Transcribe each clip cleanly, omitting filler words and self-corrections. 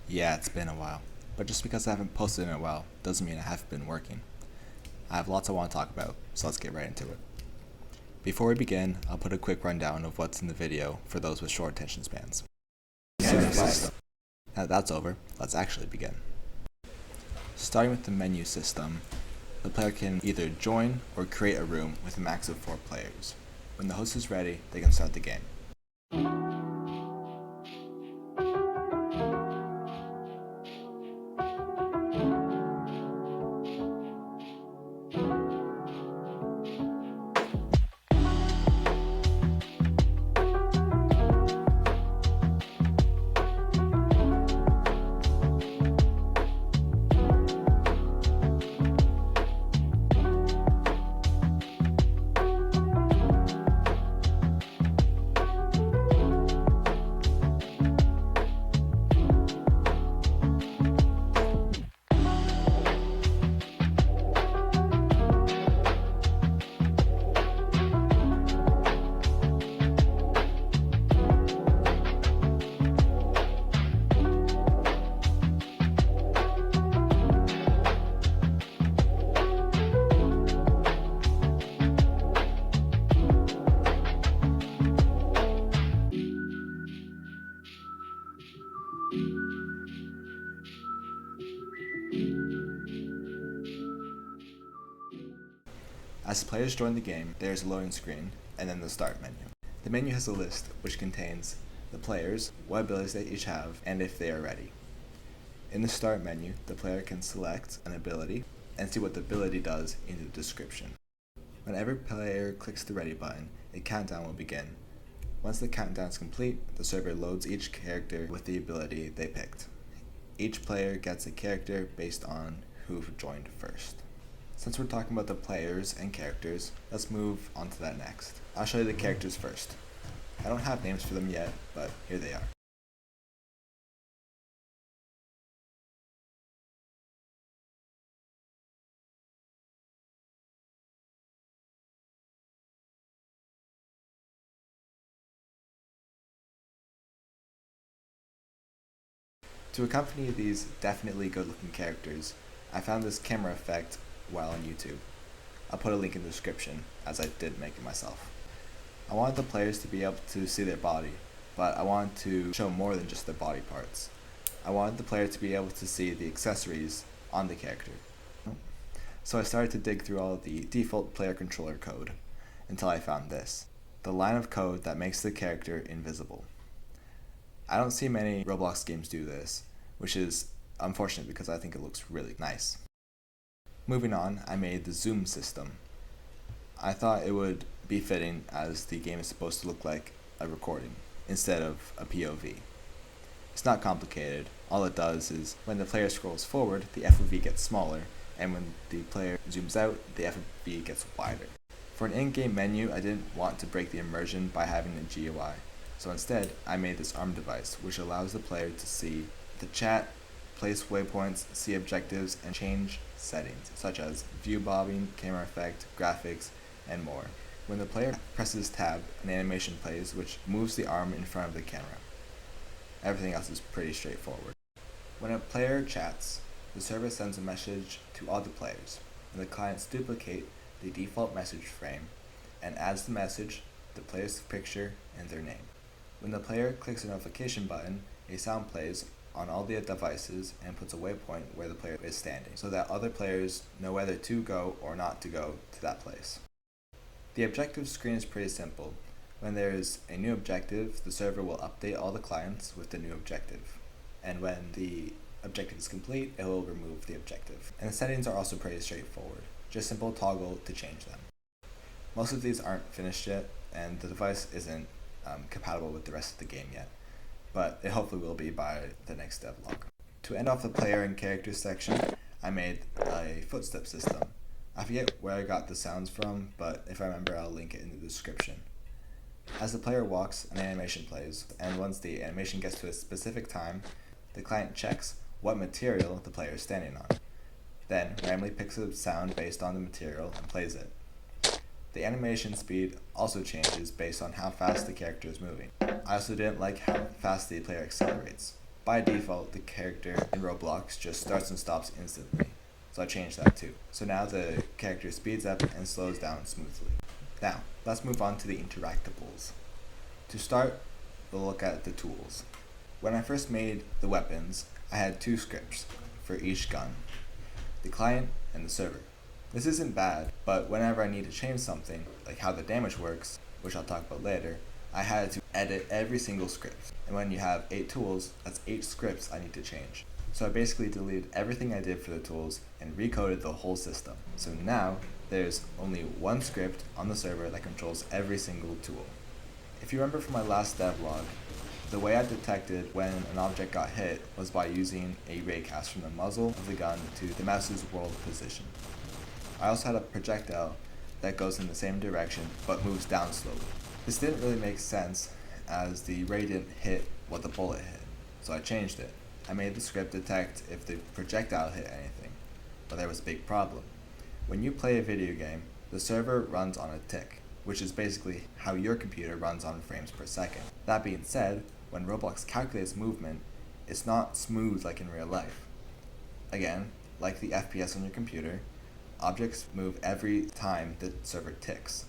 Yeah, it's been a while. But just because I haven't posted in a while doesn't mean I haven't been working. I have lots I want to talk about, so let's get right into it. Before we begin, I'll put a quick rundown of what's in the video for those with short attention spans. Now that that's over, let's actually begin. Starting with the menu system, the player can either join or create a room with a max of 4 players. When the host is ready, they can start the game. As players join the game, there is a loading screen and then the start menu. The menu has a list which contains the players, what abilities they each have, and if they are ready. In the start menu, the player can select an ability and see what the ability does in the description. When every player clicks the ready button, a countdown will begin. Once the countdown is complete, the server loads each character with the ability they picked. Each player gets a character based on who joined first. Since we're talking about the players and characters, let's move on to that next. I'll show you the characters first. I don't have names for them yet, but here they are. To accompany these definitely good looking characters, I found this camera effect while on YouTube. I'll put a link in the description, as I did make it myself. I wanted the players to be able to see their body, but I wanted to show more than just their body parts. I wanted the player to be able to see the accessories on the character. So I started to dig through all the default player controller code until I found this, the line of code that makes the character invisible. I don't see many Roblox games do this, which is unfortunate because I think it looks really nice. Moving on, I made the zoom system. I thought it would be fitting as the game is supposed to look like a recording instead of a POV. It's not complicated. All it does is when the player scrolls forward, the FOV gets smaller, and when the player zooms out, the FOV gets wider. For an in-game menu, I didn't want to break the immersion by having a GUI. So instead, I made this arm device, which allows the player to see the chat, place waypoints, see objectives, and change settings, such as view bobbing, camera effect, graphics, and more. When the player presses tab, an animation plays, which moves the arm in front of the camera. Everything else is pretty straightforward. When a player chats, the server sends a message to all the players, and the clients duplicate the default message frame and adds the message, the player's picture, and their name. When the player clicks a notification button, a sound plays on all the devices and puts a waypoint where the player is standing, so that other players know whether to go or not to go to that place. The objective screen is pretty simple. When there is a new objective, the server will update all the clients with the new objective. And when the objective is complete, it will remove the objective. And the settings are also pretty straightforward. Just simple toggle to change them. Most of these aren't finished yet, and the device isn't compatible with the rest of the game yet, but it hopefully will be by the next devlog. To end off the player and character section, I made a footstep system. I forget where I got the sounds from, but if I remember, I'll link it in the description. As the player walks, an animation plays, and once the animation gets to a specific time, the client checks what material the player is standing on, then randomly picks a sound based on the material and plays it. The animation speed also changes based on how fast the character is moving. I also didn't like how fast the player accelerates. By default, the character in Roblox just starts and stops instantly, so I changed that too. So now the character speeds up and slows down smoothly. Now, let's move on to the interactables. To start, we'll look at the tools. When I first made the weapons, I had two scripts for each gun, the client and the server. This isn't bad, but whenever I need to change something, like how the damage works, which I'll talk about later, I had to edit every single script. And when you have 8 tools, that's 8 scripts I need to change. So I basically deleted everything I did for the tools and recoded the whole system. So now, there's only one script on the server that controls every single tool. If you remember from my last devlog, the way I detected when an object got hit was by using a raycast from the muzzle of the gun to the mouse's world position. I also had a projectile that goes in the same direction but moves down slowly. This didn't really make sense as the ray didn't hit what the bullet hit, so I changed it. I made the script detect if the projectile hit anything, but there was a big problem. When you play a video game, the server runs on a tick, which is basically how your computer runs on frames per second. That being said, when Roblox calculates movement, it's not smooth like in real life. Again, like the FPS on your computer, objects move every time the server ticks.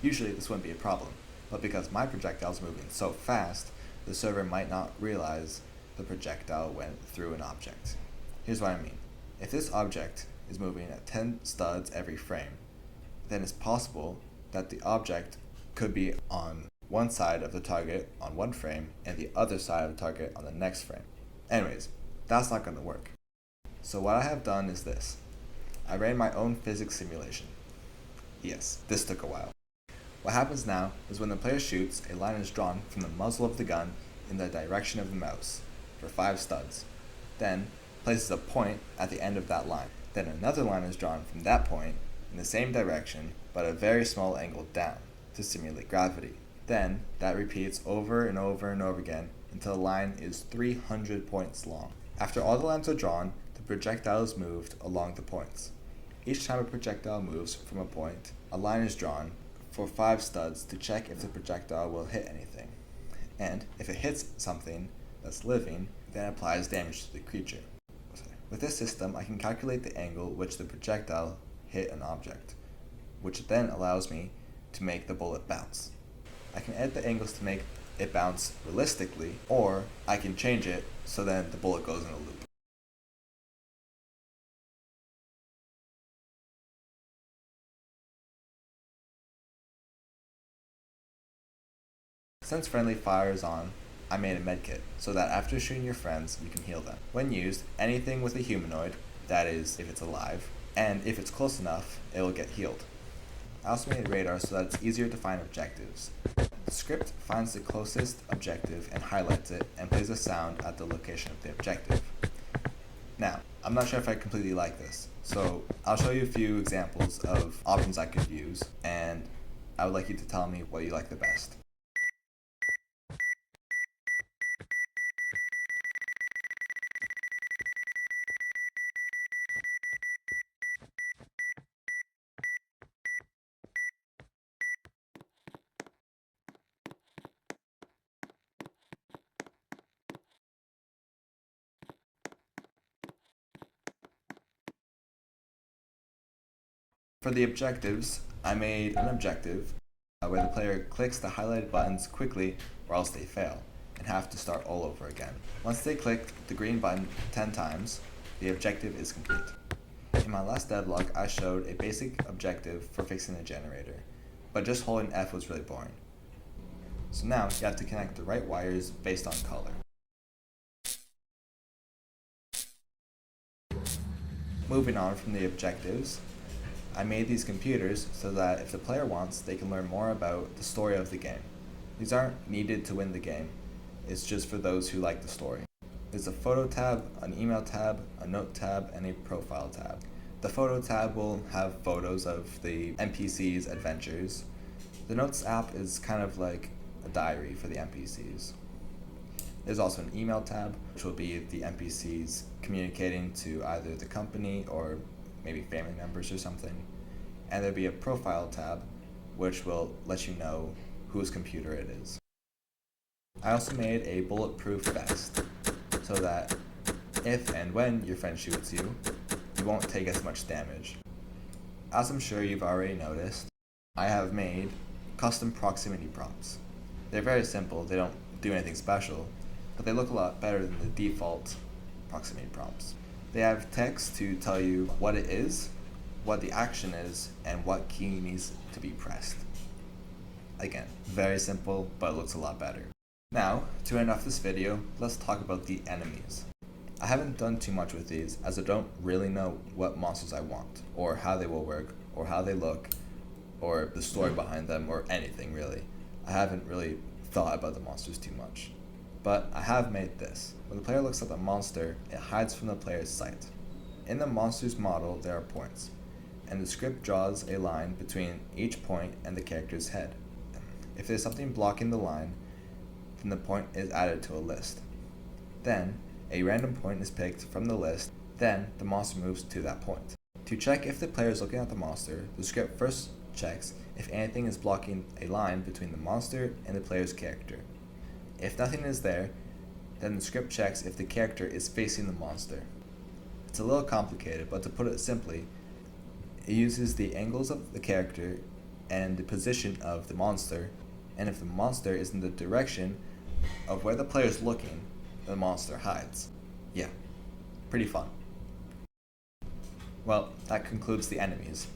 Usually this wouldn't be a problem, but because my projectile is moving so fast, the server might not realize the projectile went through an object. Here's what I mean. If this object is moving at 10 studs every frame, then it's possible that the object could be on one side of the target on one frame and the other side of the target on the next frame. Anyways, that's not going to work. So what I have done is this. I ran my own physics simulation. Yes, this took a while. What happens now is when the player shoots, a line is drawn from the muzzle of the gun in the direction of the mouse for 5 studs. Then places a point at the end of that line. Then another line is drawn from that point in the same direction but a very small angle down to simulate gravity. Then that repeats over and over and over again until the line is 300 points long. After all the lines are drawn, the projectile is moved along the points. Each time a projectile moves from a point, a line is drawn for 5 studs to check if the projectile will hit anything. And if it hits something that's living, then it applies damage to the creature. With this system, I can calculate the angle which the projectile hit an object, which then allows me to make the bullet bounce. I can edit the angles to make it bounce realistically, or I can change it so then the bullet goes in a loop. Since friendly fire is on, I made a medkit so that after shooting your friends, you can heal them. When used, anything with a humanoid, that is, if it's alive, and if it's close enough, it will get healed. I also made a radar so that it's easier to find objectives. The script finds the closest objective and highlights it and plays a sound at the location of the objective. Now, I'm not sure if I completely like this, so I'll show you a few examples of options I could use, and I would like you to tell me what you like the best. For the objectives, I made an objective where the player clicks the highlighted buttons quickly or else they fail and have to start all over again. Once they click the green button 10 times, the objective is complete. In my last devlog, I showed a basic objective for fixing a generator, but just holding F was really boring. So now you have to connect the right wires based on color. Moving on from the objectives, I made these computers so that if the player wants, they can learn more about the story of the game. These aren't needed to win the game, it's just for those who like the story. There's a photo tab, an email tab, a note tab, and a profile tab. The photo tab will have photos of the NPC's adventures. The notes app is kind of like a diary for the NPCs. There's also an email tab, which will be the NPCs communicating to either the company or maybe family members or something. And there'll be a profile tab, which will let you know whose computer it is. I also made a bulletproof vest. so that if and when your friend shoots you, you won't take as much damage. As I'm sure you've already noticed, I have made custom proximity prompts. They're very simple, they don't do anything special, but they look a lot better than the default proximity prompts. They have text to tell you what it is, what the action is, and what key needs to be pressed. Again, very simple, but it looks a lot better. Now, to end off this video, let's talk about the enemies. I haven't done too much with these, as I don't really know what monsters I want, or how they will work, or how they look, or the story behind them, or anything really. I haven't really thought about the monsters too much. But I have made this. When the player looks at the monster, it hides from the player's sight. In the monster's model, there are points, and the script draws a line between each point and the character's head. If there's something blocking the line, then the point is added to a list. Then, a random point is picked from the list, then the monster moves to that point. To check if the player is looking at the monster, the script first checks if anything is blocking a line between the monster and the player's character. If nothing is there, then the script checks if the character is facing the monster. It's a little complicated, but to put it simply, it uses the angles of the character and the position of the monster, and if the monster is in the direction of where the player is looking, the monster hides. Yeah, pretty fun. Well, that concludes the enemies.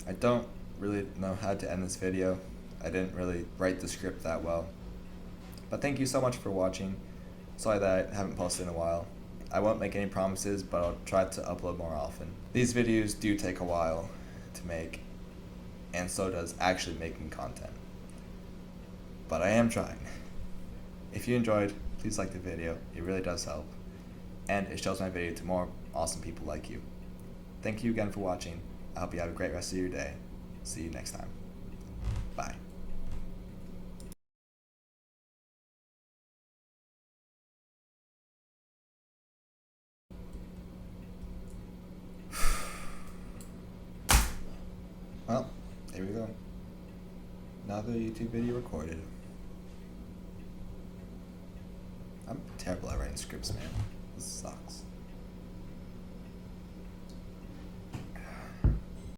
I don't really know how to end this video. I didn't really write the script that well. But thank you so much for watching. Sorry that I haven't posted in a while. I won't make any promises, but I'll try to upload more often. These videos do take a while to make, and so does actually making content. But I am trying. If you enjoyed, please like the video. It really does help. And it shows my video to more awesome people like you. Thank you again for watching. I hope you have a great rest of your day. See you next time. Bye. Well, there we go. Another YouTube video recorded. I'm terrible at writing scripts, man. This sucks.